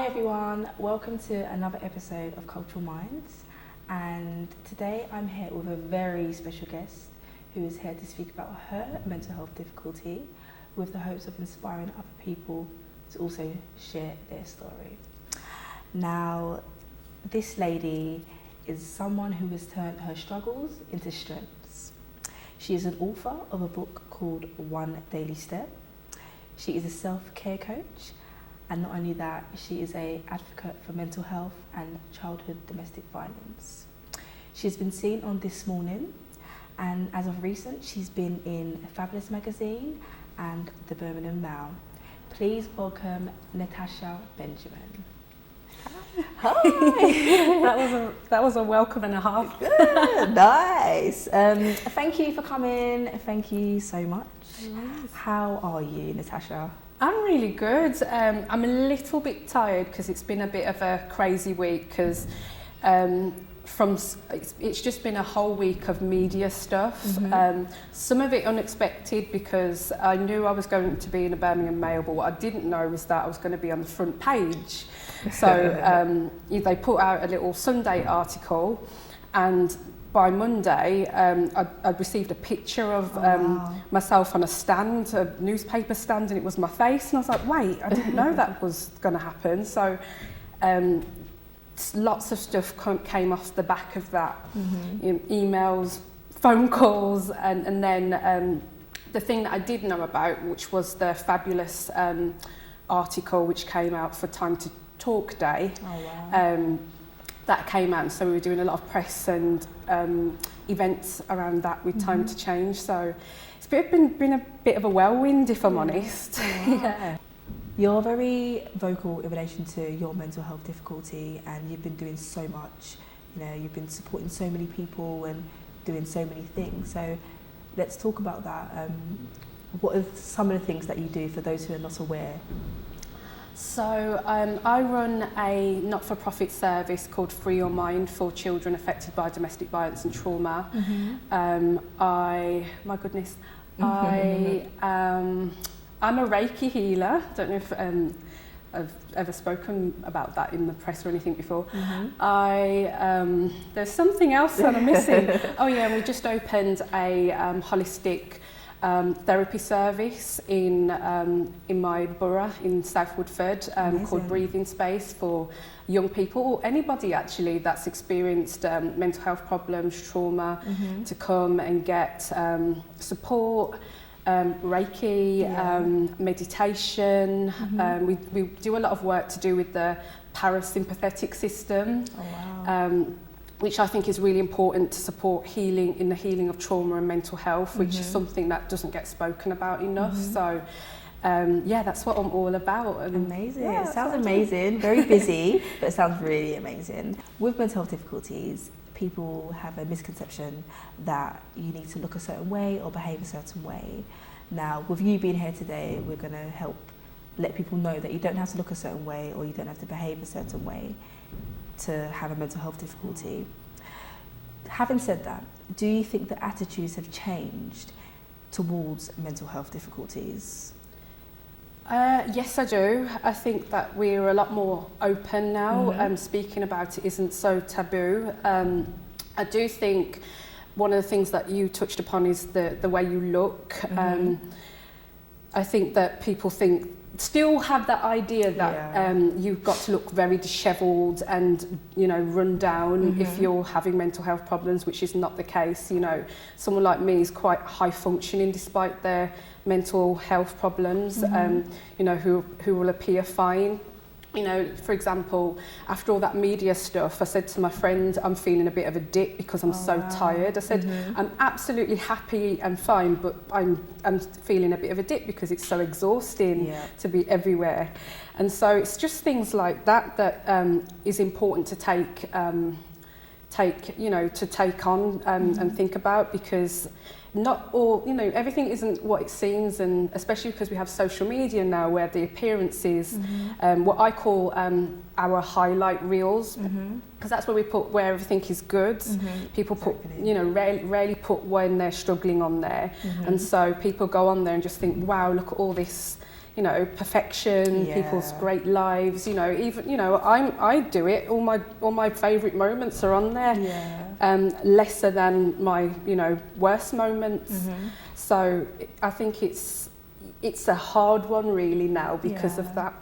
everyone, welcome to another episode of Cultureminds, and today I'm here with a very special guest who is here to speak about her mental health difficulty with the hopes of inspiring other people to also share their story. Now, this lady is someone who has turned her struggles into strengths. She is an author of a book called One Daily Step. She is a self-care coach. And not only that, she is an advocate for mental health and childhood domestic violence. She's been seen on This Morning, and as of recent, she's been in Fabulous magazine and the Birmingham Mail. Please welcome Natasha Benjamin. Hi. that was a welcome and a half. Good, nice. Thank you for coming. Thank you so much. Nice. How are you, Natasha? I'm really good. I'm a little bit tired because it's been a bit of a crazy week because it's just been a whole week of media stuff. Mm-hmm. Some of it unexpected because I knew I was going to be in a Birmingham Mail, but what I didn't know was that I was going to be on the front page. So they put out a little Sunday article, and by Monday, I'd received a picture of myself on a stand, a newspaper stand, and it was my face. And I was like, wait, I didn't know that was going to happen. So lots of stuff came off the back of that. Mm-hmm. You know, emails, phone calls, and then the thing that I did know about, which was the fabulous article which came out for Time to Talk Day. Oh, wow. That came out, and so we were doing a lot of press and events around that with Time to Change. So it's been a bit of a whirlwind, if I'm honest. Oh, wow. Yeah. You're very vocal in relation to your mental health difficulty, and you've been doing so much. You know, you've been supporting so many people and doing so many things. So let's talk about that. What are some of the things that you do for those who are not aware? So I run a not-for-profit service called Free Your Mind for children affected by domestic violence and trauma. Mm-hmm. I'm a Reiki healer. Don't know if I've ever spoken about that in the press or anything before. Mm-hmm. There's something else that I'm missing. Oh yeah, we just opened a holistic therapy service in my borough in South Woodford called Breathing Space for young people, or anybody actually that's experienced mental health problems, trauma, to come and get support, Reiki, meditation. We do a lot of work to do with the parasympathetic system. Oh, wow. Which I think is really important to support healing in the healing of trauma and mental health, which is something that doesn't get spoken about enough. So, yeah, that's what I'm all about. And amazing. Yeah, it sounds amazing. Very busy, but it sounds really amazing. With mental health difficulties, people have a misconception that you need to look a certain way or behave a certain way. Now, with you being here today, we're going to help let people know that you don't have to look a certain way or you don't have to behave a certain way to have a mental health difficulty. Having said that, do you think that attitudes have changed towards mental health difficulties? Yes, I do. I think that we're a lot more open now. Speaking about it isn't so taboo. I do think one of the things that you touched upon is the way you look. I think that people still have that idea that you've got to look very dishevelled and, you know, run down if you're having mental health problems, which is not the case. You know, someone like me is quite high functioning despite their mental health problems, you know, who will appear fine. You know, for example, after all that media stuff, I said to my friend, I'm feeling a bit of a dip because I'm so tired. I said, I'm absolutely happy and fine, but I'm feeling a bit of a dip because it's so exhausting to be everywhere. And so it's just things like that is important to take on and think about, because not all, you know, everything isn't what it seems, and especially because we have social media now where the appearances, what I call our highlight reels, because that's where we put where everything is good. People put, you know, rarely put when they're struggling on there, and so people go on there and just think, wow, look at all this, you know, perfection, people's great lives, you know, even, you know, I do it, all my favourite moments are on there, lesser than my, you know, worst moments. So I think it's a hard one really now because of that.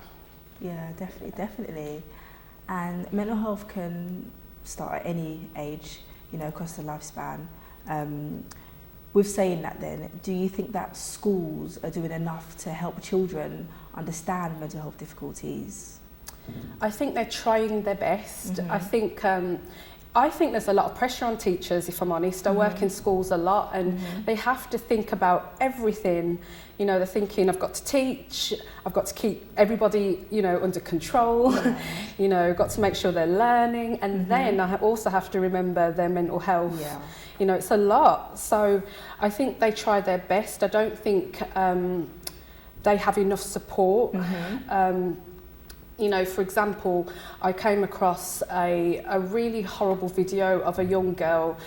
Yeah, definitely. And mental health can start at any age, you know, across the lifespan. With saying that then, do you think that schools are doing enough to help children understand mental health difficulties? I think they're trying their best. I think there's a lot of pressure on teachers, if I'm honest. I work in schools a lot and they have to think about everything. You know, they're thinking, I've got to teach, I've got to keep everybody, you know, under control, you know, got to make sure they're learning. And then I also have to remember their mental health. You know, it's a lot. So I think they try their best. I don't think they have enough support. You know, for example, I came across a really horrible video of a young girl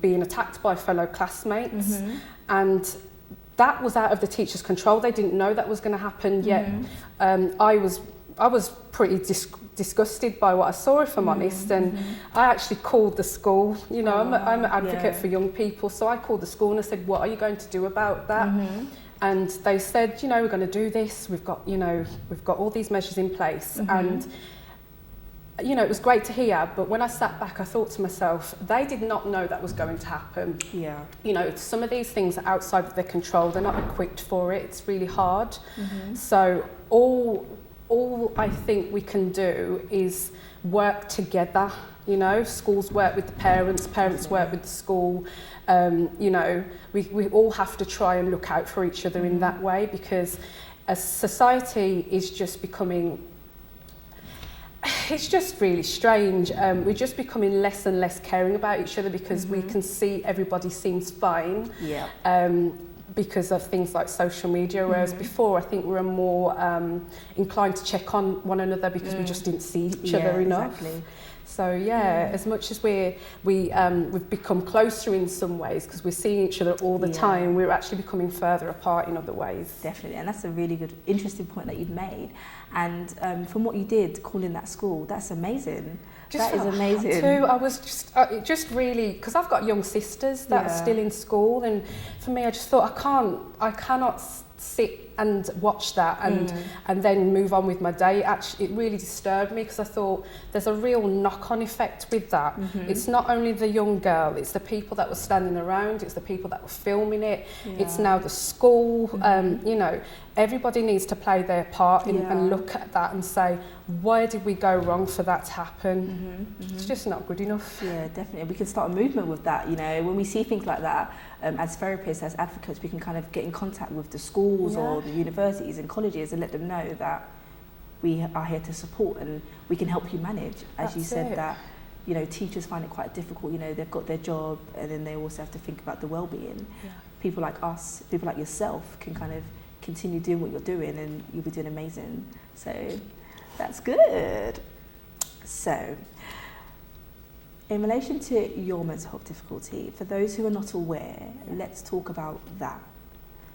being attacked by fellow classmates, and that was out of the teacher's control. They didn't know that was going to happen yet. I was pretty disgusted by what I saw, if I'm honest, and I actually called the school. You know, I'm an advocate for young people, so I called the school and I said, what are you going to do about that? And they said, you know, we're going to do this. We've got all these measures in place. And, you know, it was great to hear. But when I sat back, I thought to myself, they did not know that was going to happen. You know, some of these things are outside of their control. They're not equipped for it. It's really hard. So all I think we can do is work together. You know, schools work with the parents, parents work with the school. You know, we all have to try and look out for each other in that way, because as society is just becoming, it's just really strange. We're just becoming less and less caring about each other because we can see everybody seems fine. Because of things like social media, whereas before I think we were more inclined to check on one another because we just didn't see each other enough. So as much as we've become closer in some ways because we're seeing each other all the time, we're actually becoming further apart in other ways. Definitely, and that's a really good, interesting point that you've made. And from what you did calling that school, that's amazing. That is amazing. I was just really, because I've got young sisters that are still in school, and for me, I just thought I cannot sit and watch that and then move on with my day. Actually, it really disturbed me because I thought there's a real knock-on effect with that. It's not only the young girl, it's the people that were standing around, it's the people that were filming it, it's now the school. You know, everybody needs to play their part and look at that and say, where did we go wrong for that to happen? It's just not good enough. Yeah, definitely. We can start a movement with that. You know, when we see things like that, as therapists, as advocates, we can kind of get in contact with the schools or the universities and colleges and let them know that we are here to support and we can help you manage. As you said, that, you know, teachers find it quite difficult. You know, they've got their job and then they also have to think about the well-being. People like us, people like yourself can kind of continue doing what you're doing and you'll be doing amazing. So that's good. So in relation to your mental health difficulty, for those who are not aware, let's talk about that.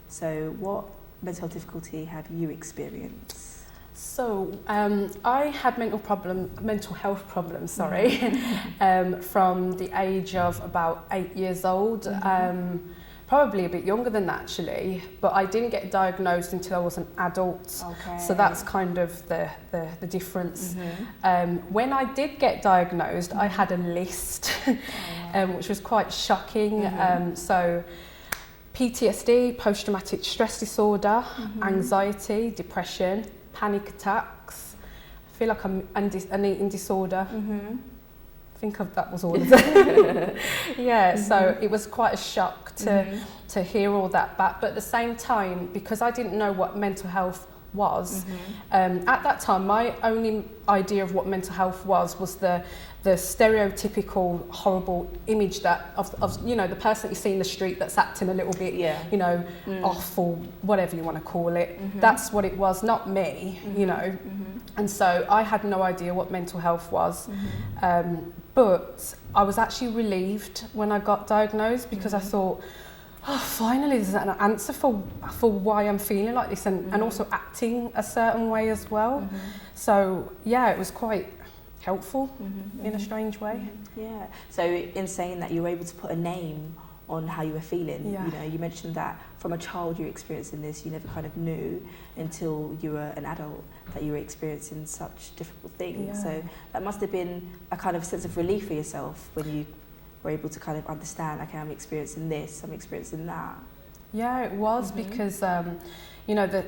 So what mental health difficulty have you experienced? So I had mental health problems, from the age of about 8 years old. Probably a bit younger than that actually, but I didn't get diagnosed until I was an adult. So that's kind of the difference. When I did get diagnosed, I had a list, which was quite shocking. So PTSD, post-traumatic stress disorder, anxiety, depression, panic attacks. I feel like I'm an eating disorder. I think that was all of it. So it was quite a shock to hear all that back. But at the same time, because I didn't know what mental health was, at that time, my only idea of what mental health was the stereotypical horrible image that of you know, the person you see in the street that's acting a little bit you know, off or whatever you want to call it. That's what it was, not me, you know. And so I had no idea what mental health was. But I was actually relieved when I got diagnosed because I thought, oh, finally there's an answer for why I'm feeling like this, and also acting a certain way as well. So yeah, it was quite helpful in a strange way. Yeah. So in saying that, you were able to put a name on how you were feeling. Yeah. You know, you mentioned that from a child you were experiencing this, you never kind of knew until you were an adult that you were experiencing such difficult things. Yeah. So that must have been a kind of sense of relief for yourself when you were able to kind of understand, okay, I'm experiencing this, I'm experiencing that. Yeah, it was because, you know,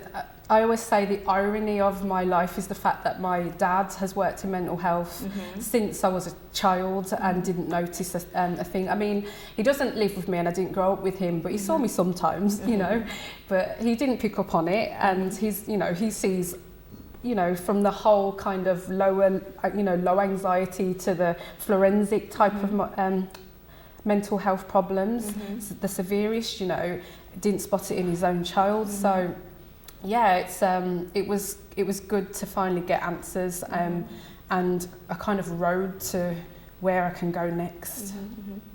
I always say the irony of my life is the fact that my dad has worked in mental health since I was a child and didn't notice a thing. I mean, he doesn't live with me and I didn't grow up with him, but he saw me sometimes, you know, but he didn't pick up on it, and he's, you know, he sees, you know, from the whole kind of lower, you know, low anxiety to the forensic type of mental health problems, the severest, you know, didn't spot it in his own child. So yeah, it was good to finally get answers and a kind of road to where I can go next.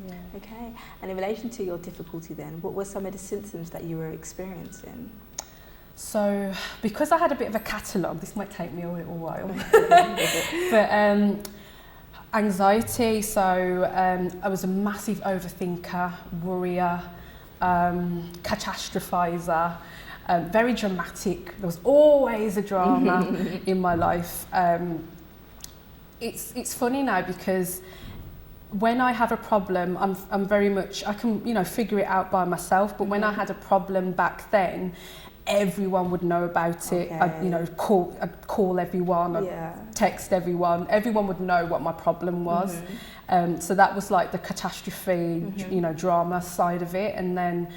Yeah. Okay. And in relation to your difficulty then, what were some of the symptoms that you were experiencing? So because I had a bit of a catalogue, this might take me a little while, but anxiety, so I was a massive overthinker, worrier, catastrophizer, very dramatic. There was always a drama in my life. It's funny now because when I have a problem, I'm very much, I can, you know, figure it out by myself, but when I had a problem back then, everyone would know about it. I'd, you know, call everyone, I'd text everyone. Everyone would know what my problem was. So that was like the catastrophe, you know, drama side of it. And then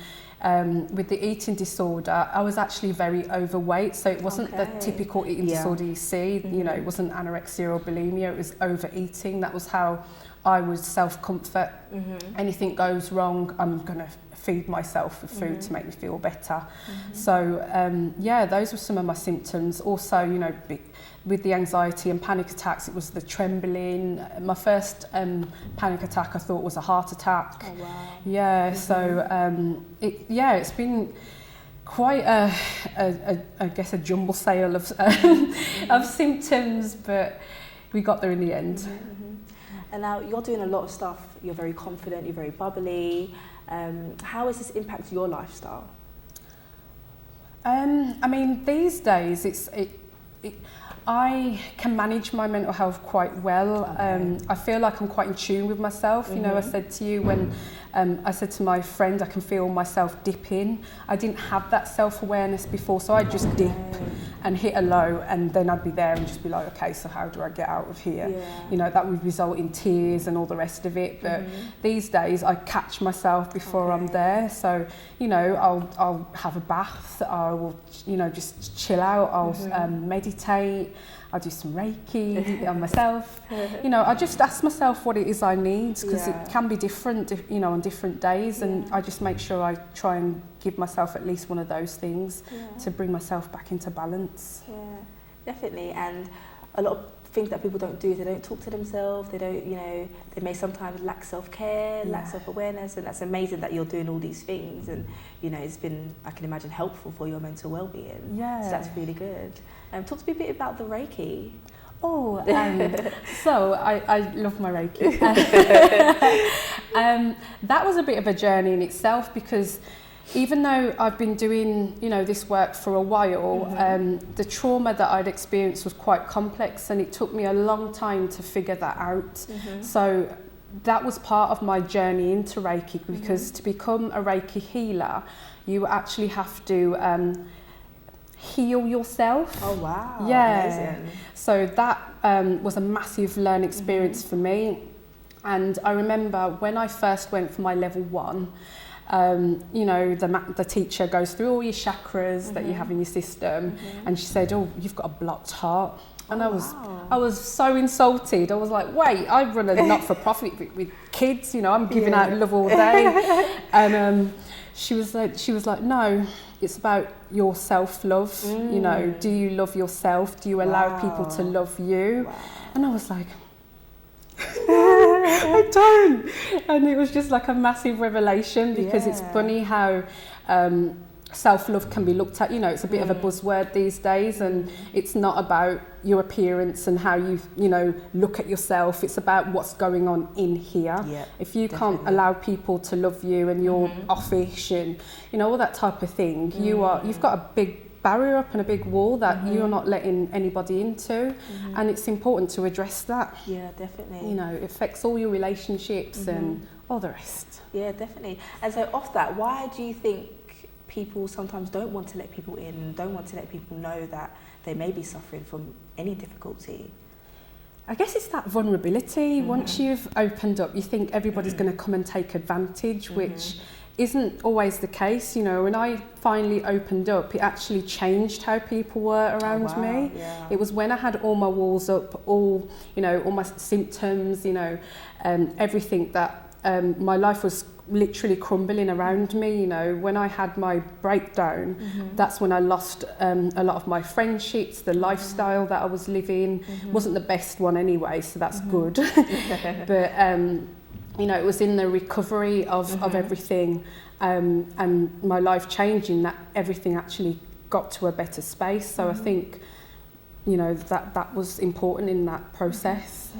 with the eating disorder, I was actually very overweight. So it wasn't the typical eating disorder you see. You know, it wasn't anorexia or bulimia. It was overeating. That was how I would self-comfort. Anything goes wrong, I'm going to feed myself with food to make me feel better. So yeah, those were some of my symptoms. Also, you know, with the anxiety and panic attacks, it was the trembling. My first panic attack I thought was a heart attack. Oh wow. Yeah, so it's been quite I guess a jumble sale of of symptoms, but we got there in the end. And now you're doing a lot of stuff. You're very confident, you're very bubbly. How has this impacted your lifestyle? I mean, these days I can manage my mental health quite well. I feel like I'm quite in tune with myself. You know, I said to you when I said to my friend, I can feel myself dipping. I didn't have that self-awareness before, so I'd just dip and hit a low, and then I'd be there and just be like, okay, so how do I get out of here? You know, that would result in tears and all the rest of it. But these days I catch myself before I'm there. So, you know, I'll have a bath, I will, you know, just chill out, I'll meditate, I'll do some Reiki on myself. You know, I just ask myself what it is I need, because it can be different, you know, on different days, and I just make sure I try and give myself at least one of those things to bring myself back into balance. Yeah, definitely. And a lot of things that people don't do, they don't talk to themselves, they don't, you know, they may sometimes lack self-care, lack self-awareness, and that's amazing that you're doing all these things, and, you know, it's been, I can imagine, helpful for your mental well-being. Yeah. So that's really good. Talk to me a bit about the Reiki. Oh, so I love my Reiki. That was a bit of a journey in itself, because even though I've been doing, you know, this work for a while, the trauma that I'd experienced was quite complex, and it took me a long time to figure that out. So that was part of my journey into Reiki, because to become a Reiki healer, you actually have to heal yourself. Oh wow. Yeah. Amazing. So that was a massive learning experience for me. And I remember when I first went for my level 1, you know, the teacher goes through all your chakras that you have in your system, and she said, oh, you've got a blocked heart. And I was so insulted. I was like, wait, I run a not-for-profit with kids, you know, I'm giving out love all day. And she was like, no, it's about your self-love. You know, do you love yourself? Do you allow people to love you? And I was like, I don't. And it was just like a massive revelation, because it's funny how self-love can be looked at, you know, it's a bit of a buzzword these days, and it's not about your appearance and how you know, look at yourself. It's about what's going on in here. If you can't allow people to love you, and you're offish and, you know, all that type of thing, you've got a big barrier up and a big wall that you're not letting anybody into, and it's important to address that. Yeah, definitely. You know, it affects all your relationships and all the rest. Yeah, definitely. And so off that, why do you think people sometimes don't want to let people in, don't want to let people know that they may be suffering from any difficulty? I guess it's that vulnerability. Once you've opened up, you think everybody's going to come and take advantage, which isn't always the case. You know, when I finally opened up, it actually changed how people were around me. It was when I had all my walls up, all, you know, all my symptoms, you know, everything, that my life was literally crumbling around me. You know, when I had my breakdown, that's when I lost a lot of my friendships. The lifestyle that I was living wasn't the best one anyway, so that's good. But you know, it was in the recovery of everything, and my life changing, that everything actually got to a better space. So I think, you know, that was important in that process.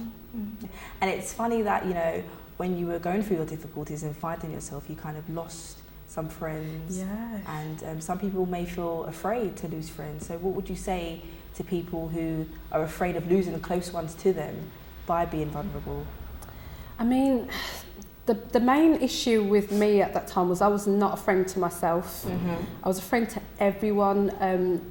And it's funny that, you know, when you were going through your difficulties and finding yourself, you kind of lost some friends. And some people may feel afraid to lose friends. So what would you say to people who are afraid of losing close ones to them by being vulnerable? I mean, the main issue with me at that time was I was not a friend to myself. I was a friend to everyone.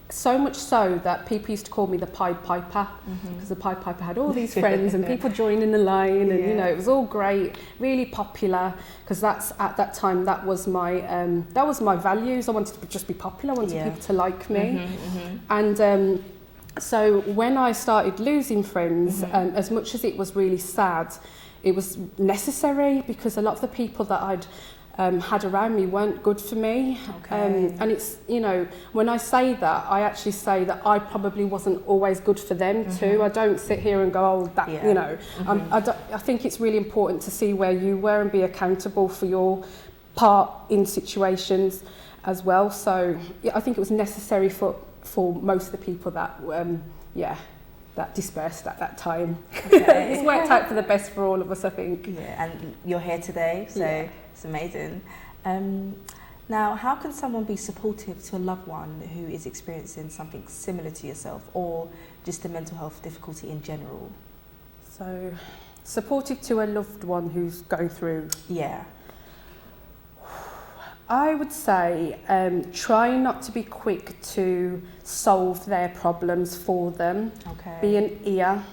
So much so that people used to call me the Pied Piper, because the Pied Piper had all these friends and people joining the line, and you know, it was all great, really popular, because that's, at that time, that was my values. I wanted to just be popular. I wanted people to like me. And so when I started losing friends, as much as it was really sad, it was necessary, because a lot of the people that I'd had around me weren't good for me. And it's, you know, when I say that, I actually say that I probably wasn't always good for them too. I don't sit here and go, oh, that, you know, I think it's really important to see where you were and be accountable for your part in situations as well. So I think it was necessary for most of the people that, that dispersed at that time. It's worked out for the best for all of us, I think. And you're here today, so it's amazing. Now, how can someone be supportive to a loved one who is experiencing something similar to yourself, or just a mental health difficulty in general? So, supportive to a loved one who's going through... I would say try not to be quick to solve their problems for them. Be an ear.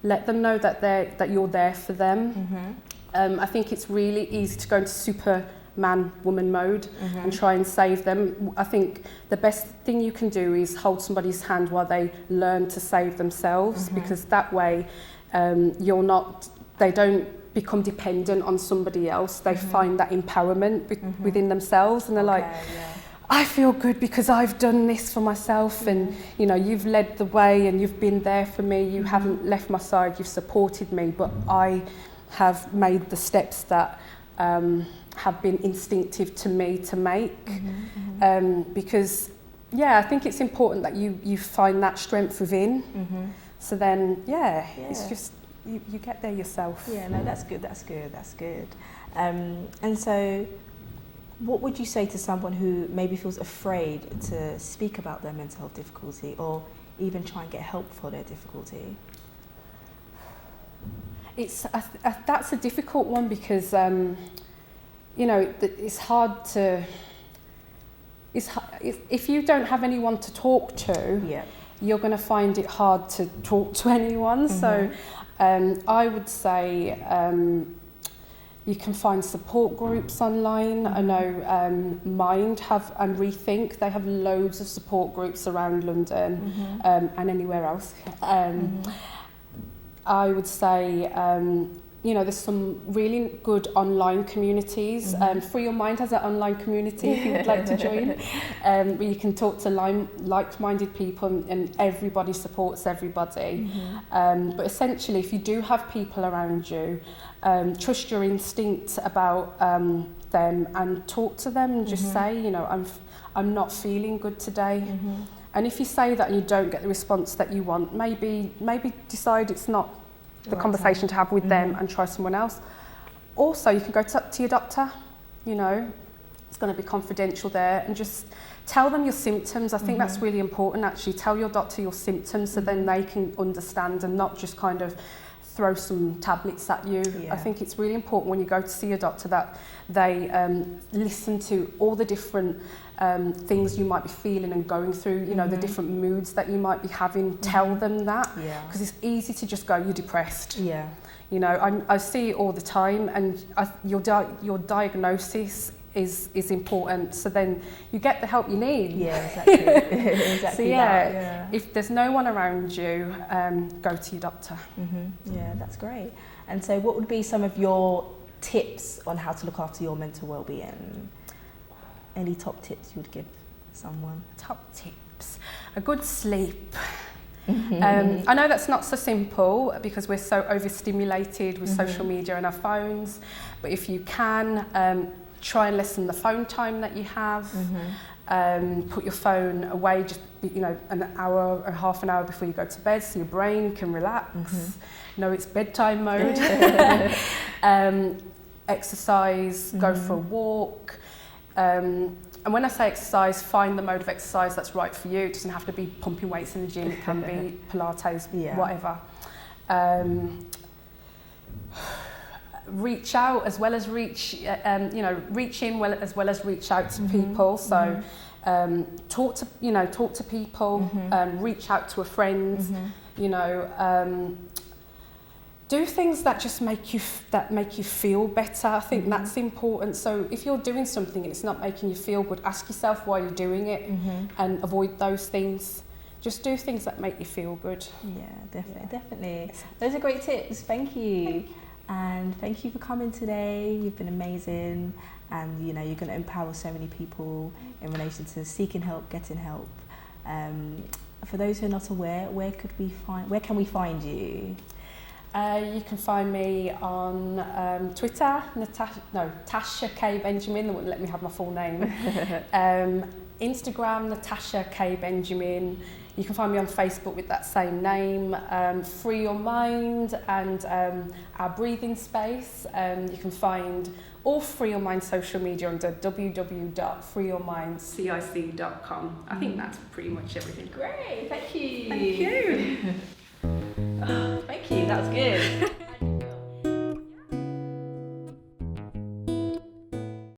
Let them know that you're there for them. I think it's really easy to go into Superman woman mode and try and save them. I think the best thing you can do is hold somebody's hand while they learn to save themselves, because that way they don't become dependent on somebody else. They find that empowerment within themselves, and they're like, I feel good because I've done this for myself, and you know, you've led the way and you've been there for me. You haven't left my side, you've supported me, but I have made the steps that have been instinctive to me to make. Because I think it's important that you find that strength within. So then it's just you get there yourself. No, that's good. And so what would you say to someone who maybe feels afraid to speak about their mental health difficulty, or even try and get help for their difficulty? That's a difficult one, because you know, it's hard to... if you don't have anyone to talk to, you're going to find it hard to talk to anyone. So I would say you can find support groups online. I know Mind and Rethink, they have loads of support groups around London and anywhere else. I would say there's some really good online communities. Free Your Mind has an online community if you would like to join, where you can talk to like-minded people, and everybody supports everybody. But essentially, if you do have people around you, trust your instinct about them and talk to them and just say, I'm not feeling good today. And if you say that and you don't get the response that you want, maybe decide it's not the conversation to have with them and try someone else. Also, you can go to your doctor, it's going to be confidential there, and just tell them your symptoms. I think that's really important, actually. Tell your doctor your symptoms so then they can understand and not just kind of throw some tablets at you. I think it's really important when you go to see a doctor that they listen to all the different things you might be feeling and going through, the different moods that you might be having. Tell them that, because it's easy to just go, you're depressed. I see it all the time, and your diagnosis is important, so then you get the help you need. Exactly. So if there's no one around you, go to your doctor. That's great. And so what would be some of your tips on how to look after your mental well-being? Any top tips you would give someone? Top tips. A good sleep. I know that's not so simple because we're so overstimulated with social media and our phones, but if you can, try and lessen the phone time that you have. Put your phone away just an hour or half an hour before you go to bed, so your brain can relax. Know it's bedtime mode. Exercise, go for a walk. And when I say exercise, find the mode of exercise that's right for you. It doesn't have to be pumping weights in the gym, it can be Pilates, whatever. Reach out as well as reach in as well as reach out to people. So talk to people, reach out to a friend, do things that just make you feel better. I think that's important. So if you're doing something and it's not making you feel good, ask yourself why you're doing it and avoid those things. Just do things that make you feel good. Definitely. Those are great tips. Thank you. And thank you for coming today. You've been amazing, and you're going to empower so many people in relation to seeking help, getting help. For those who are not aware, where can we find you? You can find me on Twitter, Natasha K Benjamin. They wouldn't let me have my full name. Instagram, Natasha K Benjamin. You can find me on Facebook with that same name. Free Your Mind and our breathing space. You can find all Free Your Mind social media under www.freeyourmindcic.com. I think that's pretty much everything. Great, thank you. Thank you. Thank you, that was good.